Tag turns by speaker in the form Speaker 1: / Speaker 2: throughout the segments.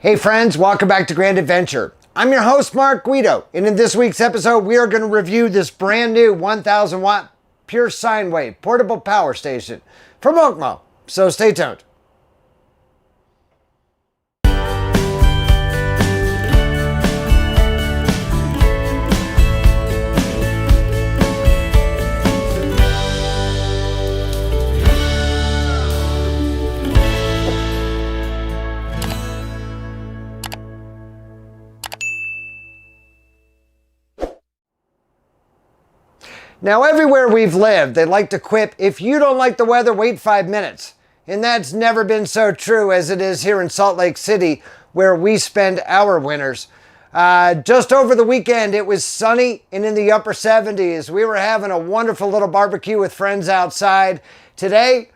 Speaker 1: Hey friends, welcome back to Grand Adventure. I'm your host, Mark Guido, and in this week's episode, we are going to review this brand new 1,000 watt pure sine wave portable power station from OKMO. So stay tuned. Now, everywhere we've lived, they like to quip, if you don't like the weather, wait 5 minutes. And that's never been so true as it is here in Salt Lake City, where we spend our winters. Just over the weekend, it was sunny and in the upper 70s. We were having a wonderful little barbecue with friends outside. Today,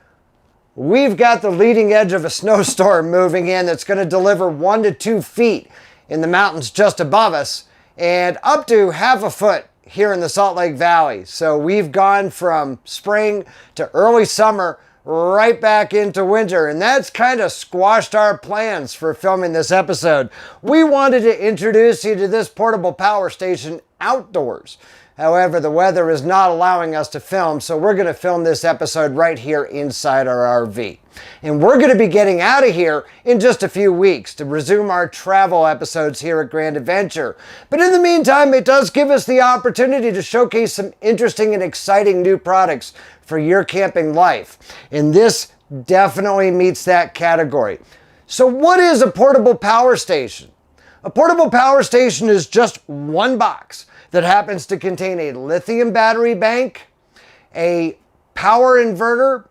Speaker 1: we've got the leading edge of a snowstorm moving in that's going to deliver 1 to 2 feet in the mountains just above us and up to half a foot here in the Salt Lake Valley. So we've gone from spring to early summer right back into winter, and that's kind of squashed our plans for filming this episode. We wanted to introduce you to this portable power station outdoors. However, the weather is not allowing us to film, so we're going to film this episode right here inside our RV. And we're going to be getting out of here in just a few weeks to resume our travel episodes here at Grand Adventure. But in the meantime, it does give us the opportunity to showcase some interesting and exciting new products for your camping life. And this definitely meets that category. So what is a portable power station? A portable power station is just one box that happens to contain a lithium battery bank, a power inverter,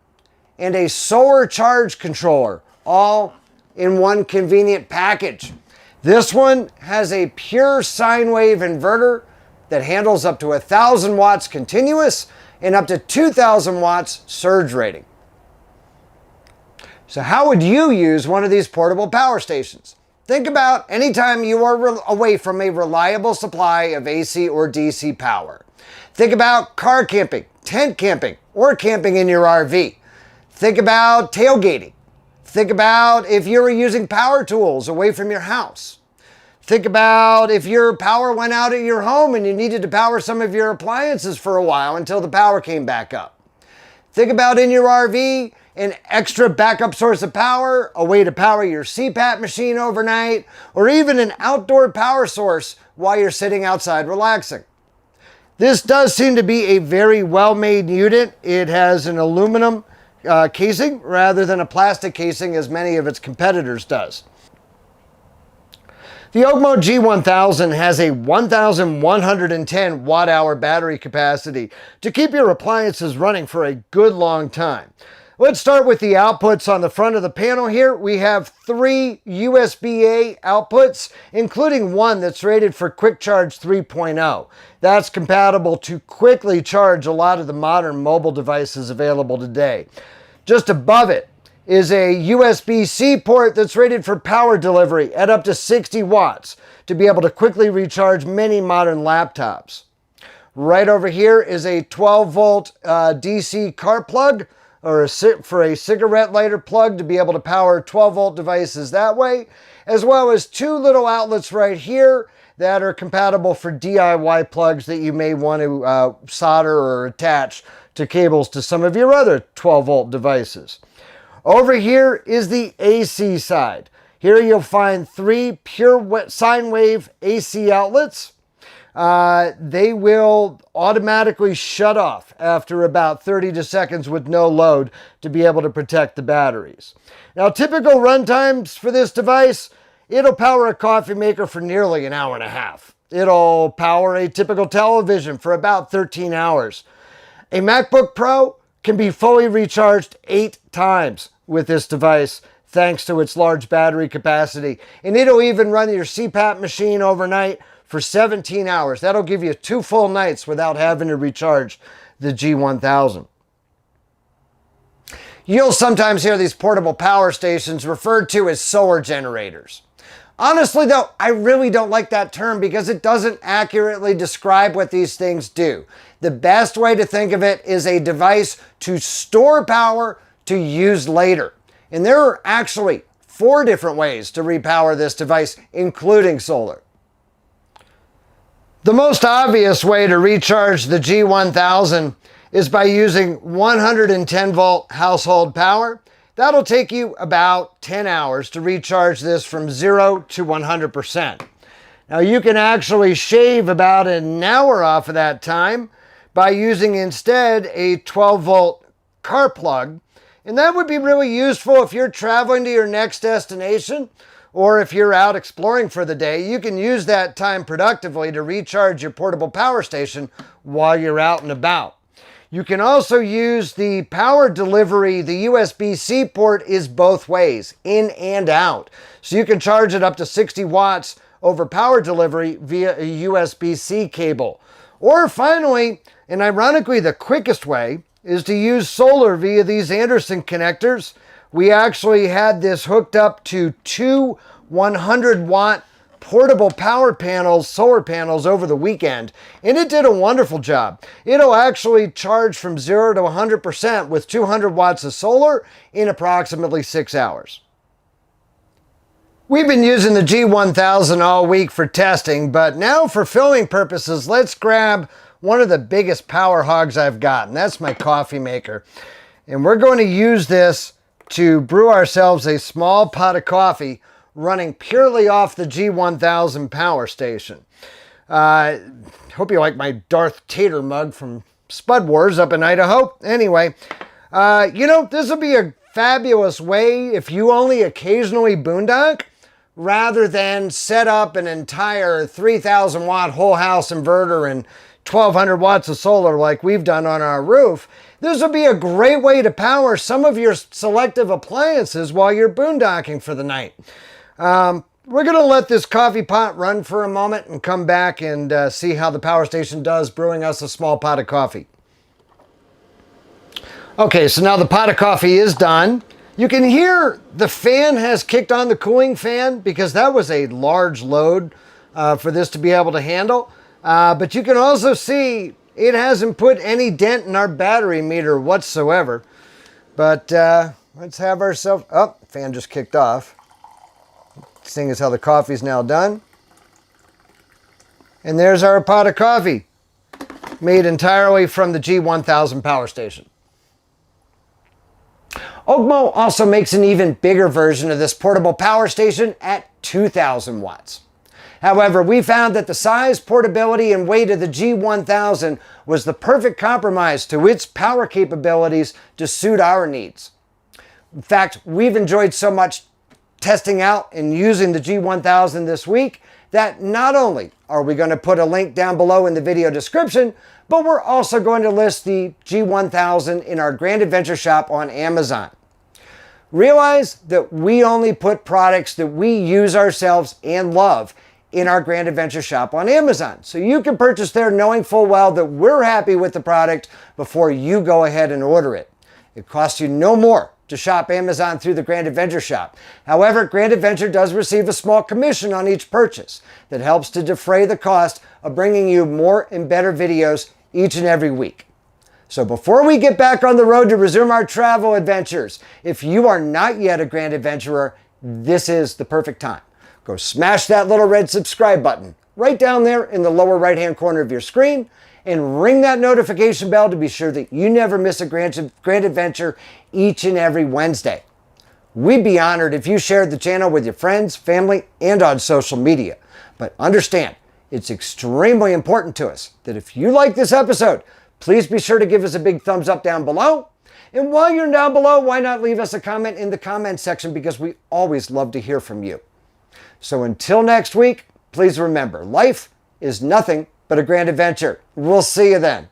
Speaker 1: and a solar charge controller, all in one convenient package. This one has a pure sine wave inverter that handles up to 1,000 watts continuous and up to 2,000 watts surge rating. So how would you use one of these portable power stations? Think about anytime you are away from a reliable supply of AC or DC power. Think about car camping, tent camping, or camping in your RV. Think about tailgating. Think about if you were using power tools away from your house. Think about if your power went out at your home and you needed to power some of your appliances for a while until the power came back up. Think about in your RV, an extra backup source of power, a way to power your CPAP machine overnight, or even an outdoor power source while you're sitting outside relaxing. This does seem to be a very well-made unit. It has an aluminum casing rather than a plastic casing as many of its competitors does. The OKMO G1000 has a 1,110 watt-hour battery capacity to keep your appliances running for a good long time. Let's start with the outputs on the front of the panel here. We have 3 USB-A outputs, including one that's rated for Quick Charge 3.0. That's compatible to quickly charge a lot of the modern mobile devices available today. Just above it is a USB-C port that's rated for power delivery at up to 60 watts to be able to quickly recharge many modern laptops. Right over here is a 12-volt DC car plug, or for a cigarette lighter plug to be able to power 12-volt devices that way, as well as 2 little outlets right here that are compatible for DIY plugs that you may want to solder or attach to cables to some of your other 12-volt devices. Over here is the AC side. Here you'll find 3 pure sine wave AC outlets. They will automatically shut off after about 30 seconds with no load to be able to protect the batteries. Now, typical run times for this device, it'll power a coffee maker for nearly an hour and a half. It'll power a typical television for about 13 hours. A MacBook Pro can be fully recharged 8 times with this device thanks to its large battery capacity. And it'll even run your CPAP machine overnight for 17 hours. That'll give you 2 full nights without having to recharge the G1000. You'll sometimes hear these portable power stations referred to as solar generators. Honestly though, I really don't like that term because it doesn't accurately describe what these things do. The best way to think of it is a device to store power to use later. And there are actually 4 different ways to repower this device, including solar. The most obvious way to recharge the G1000 is by using 110 volt household power. That'll take you about 10 hours to recharge this from 0 to 100%. Now you can actually shave about an hour off of that time by using instead a 12 volt car plug. And that would be really useful if you're traveling to your next destination, or if you're out exploring for the day. You can use that time productively to recharge your portable power station while you're out and about. You can also use the power delivery. The USB-C port is both ways, in and out. So you can charge it up to 60 watts over power delivery via a USB-C cable. Or finally, and ironically the quickest way, is to use solar via these Anderson connectors. We actually had this hooked up to 2 100 watt portable power panels, solar panels over the weekend, and it did a wonderful job. It'll actually charge from 0 to 100% with 200 watts of solar in approximately 6 hours. We've been using the G1000 all week for testing, but now for filming purposes, let's grab one of the biggest power hogs I've got, and that's my coffee maker. And we're going to use this to brew ourselves a small pot of coffee running purely off the G1000 power station. Hope you like my Darth Tater mug from Spud Wars up in Idaho. Anyway, this will be a fabulous way if you only occasionally boondock, rather than set up an entire 3,000 watt whole house inverter and 1,200 watts of solar like we've done on our roof. This will be a great way to power some of your selective appliances while you're boondocking for the night. We're going to let this coffee pot run for a moment and come back and see how the power station does brewing us a small pot of coffee. Okay, so now the pot of coffee is done. You can hear the fan has kicked on, the cooling fan, because that was a large load for this to be able to handle. But you can also see it hasn't put any dent in our battery meter whatsoever. But let's have ourselves... Oh, fan just kicked off. Seeing as how the coffee's now done. And there's our pot of coffee, made entirely from the G1000 power station. OKMO also makes an even bigger version of this portable power station at 2,000 watts. However, we found that the size, portability, and weight of the G1000 was the perfect compromise to its power capabilities to suit our needs. In fact, we've enjoyed so much testing out and using the G1000 this week that not only are we going to put a link down below in the video description, but we're also going to list the G1000 in our Grand Adventure shop on Amazon. Realize that we only put products that we use ourselves and love in our Grand Adventure shop on Amazon. So you can purchase there knowing full well that we're happy with the product before you go ahead and order it. It costs you no more to shop Amazon through the Grand Adventure shop. However, Grand Adventure does receive a small commission on each purchase that helps to defray the cost of bringing you more and better videos each and every week. So before we get back on the road to resume our travel adventures, if you are not yet a Grand Adventurer, this is the perfect time. Go smash that little red subscribe button right down there in the lower right hand corner of your screen, and ring that notification bell to be sure that you never miss a Grand Adventure each and every Wednesday. We'd be honored if you shared the channel with your friends, family, and on social media. But understand, it's extremely important to us that if you like this episode, please be sure to give us a big thumbs up down below. And while you're down below, why not leave us a comment in the comment section, because we always love to hear from you. So until next week, please remember, life is nothing but a grand adventure. We'll see you then.